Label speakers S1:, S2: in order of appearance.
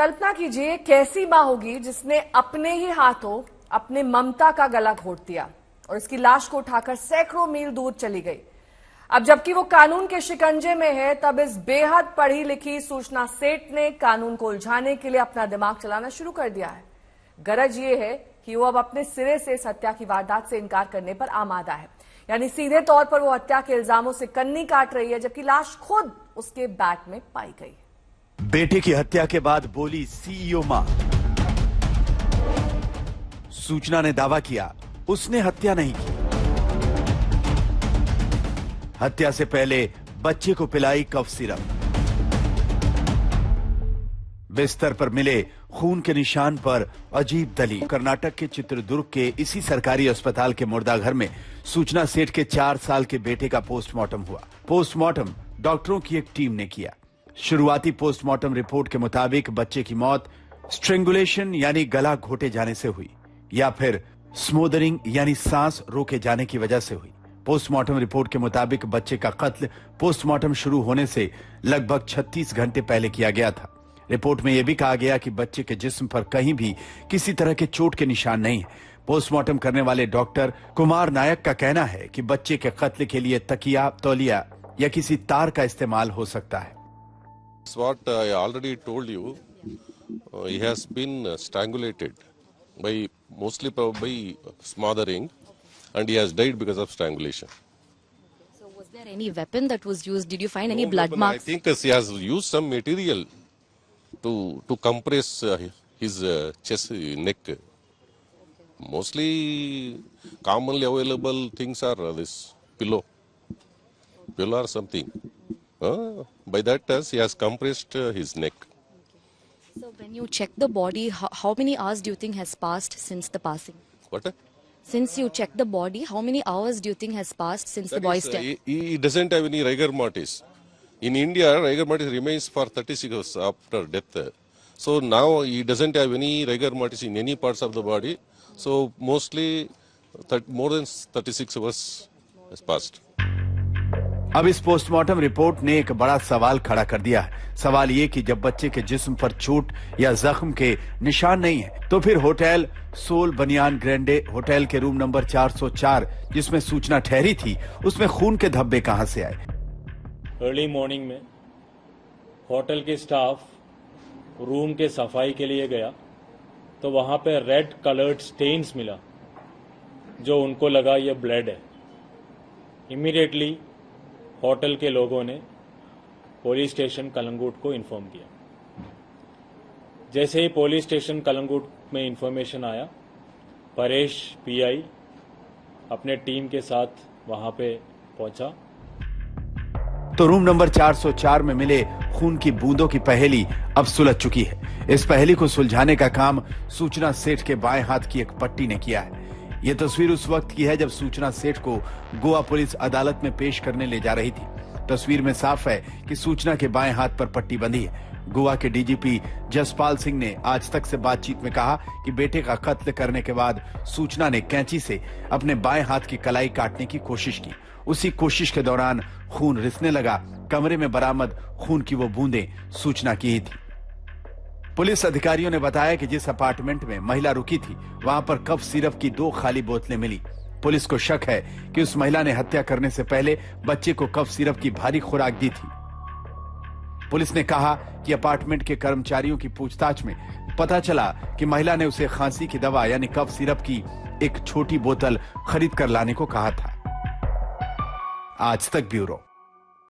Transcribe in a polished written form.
S1: कल्पना कीजिए कैसी मां होगी जिसने अपने ही हाथों अपने ममता का गला घोट दिया और इसकी लाश को उठाकर सैकड़ों मील दूर चली गई। अब जबकि वो कानून के शिकंजे में है, तब इस बेहद पढ़ी लिखी सूचना सेठ ने कानून को उलझाने के लिए अपना दिमाग चलाना शुरू कर दिया है। गरज ये है कि वो अब अपने सिरे से इस हत्या की वारदात से इनकार करने पर आमादा है, यानी सीधे तौर पर वो हत्या के इल्जामों से कन्नी काट रही है, जबकि लाश खुद उसके बैग में पाई गई।
S2: बेटे की हत्या के बाद बोली सीईओ मां। सूचना ने दावा किया उसने हत्या नहीं की। हत्या से पहले बच्चे को पिलाई कफ सिरप। बिस्तर पर मिले खून के निशान पर अजीब दलील। कर्नाटक के चित्रदुर्ग के इसी सरकारी अस्पताल के मुर्दाघर में सूचना सेठ के 4 साल के बेटे का पोस्टमार्टम हुआ। पोस्टमार्टम डॉक्टरों की एक टीम ने किया। शुरुआती पोस्टमार्टम रिपोर्ट के मुताबिक बच्चे की मौत स्ट्रेंगुलेशन यानी गला घोटे जाने से हुई या फिर स्मोदरिंग यानी सांस रोके जाने की वजह से हुई। पोस्टमार्टम रिपोर्ट के मुताबिक बच्चे का कत्ल पोस्टमार्टम शुरू होने से लगभग 36 घंटे पहले किया गया था। रिपोर्ट में यह भी कहा गया कि बच्चे के जिस्म पर कहीं भी किसी तरह के चोट के निशान नहीं है। पोस्टमार्टम करने वाले डॉक्टर कुमार नायक का कहना है कि बच्चे के कत्ल के लिए तकिया, तौलिया या किसी तार का इस्तेमाल हो सकता है।
S3: What I already told you, he has been strangulated by mostly by smothering, and he has died because of strangulation.
S4: So, was there any weapon that was used? Did you find any
S3: No
S4: blood
S3: weapon.
S4: marks?
S3: I think he has used some material to compress his chest, neck. Mostly, commonly available things are this pillow or something. By that he has compressed his neck.
S4: So, when you check the body, how many hours do you think has passed since the passing?
S3: What?
S4: Since you checked the body, how many hours do you think has passed since the boy's death?
S3: He doesn't have any rigor mortis. In India, rigor mortis remains for 36 hours after death. So now he doesn't have any rigor mortis in any parts of the body. So mostly more than 36 hours has passed.
S2: अब इस postmortem report ने एक बड़ा सवाल खड़ा कर दिया है। सवाल ये कि जब बच्चे के जिस्म पर चोट या जख्म के निशान नहीं है, तो फिर होटल सोल बनियान ग्रैंडे होटल के रूम नंबर 404 जिसमें सूचना ठहरी थी, उसमें खून के धब्बे कहां से आए?
S5: अर्ली मॉर्निंग में होटल के स्टाफ रूम के सफाई के लिए गया तो वहां पे रेड कलर्ड स्टेन्स मिला, जो उनको लगा ये ब्लड है। इमीडिएटली होटल के लोगों ने पुलिस स्टेशन कलंगूट को इन्फॉर्म किया। जैसे ही पुलिस स्टेशन कलंगूट में इंफॉर्मेशन आया, परेश पीआई अपने टीम के साथ वहां पे पहुंचा।
S2: तो रूम नंबर 404 में मिले खून की बूंदों की पहेली अब सुलझ चुकी है। इस पहेली को सुलझाने का काम सूचना सेठ के बाएं हाथ की एक पट्टी ने किया है। यह तस्वीर उस वक्त की है जब सूचना सेठ को गोवा पुलिस अदालत में पेश करने ले जा रही थी। तस्वीर में साफ है कि सूचना के बाएं हाथ पर पट्टी बंधी है। गोवा के डीजीपी जसपाल सिंह ने आज तक से बातचीत में कहा कि बेटे का कत्ल करने के बाद सूचना ने कैंची से अपने बाएं हाथ की कलाई काटने की कोशिश की। उसी कोशिश के दौरान खून रिसने लगा। कमरे में बरामद खून की वो बूंदें सूचना की ही थी। पुलिस अधिकारियों ने बताया कि जिस अपार्टमेंट में महिला रुकी थी, वहां पर कफ सिरप की 2 खाली बोतलें मिली। पुलिस को शक है कि उस महिला ने हत्या करने से पहले बच्चे को कफ सिरप की भारी खुराक दी थी। पुलिस ने कहा कि अपार्टमेंट के कर्मचारियों की पूछताछ में पता चला कि महिला ने उसे खांसी की दवा यानी कफ सिरप की एक छोटी बोतल खरीद कर लाने को कहा था। आज तक ब्यूरो।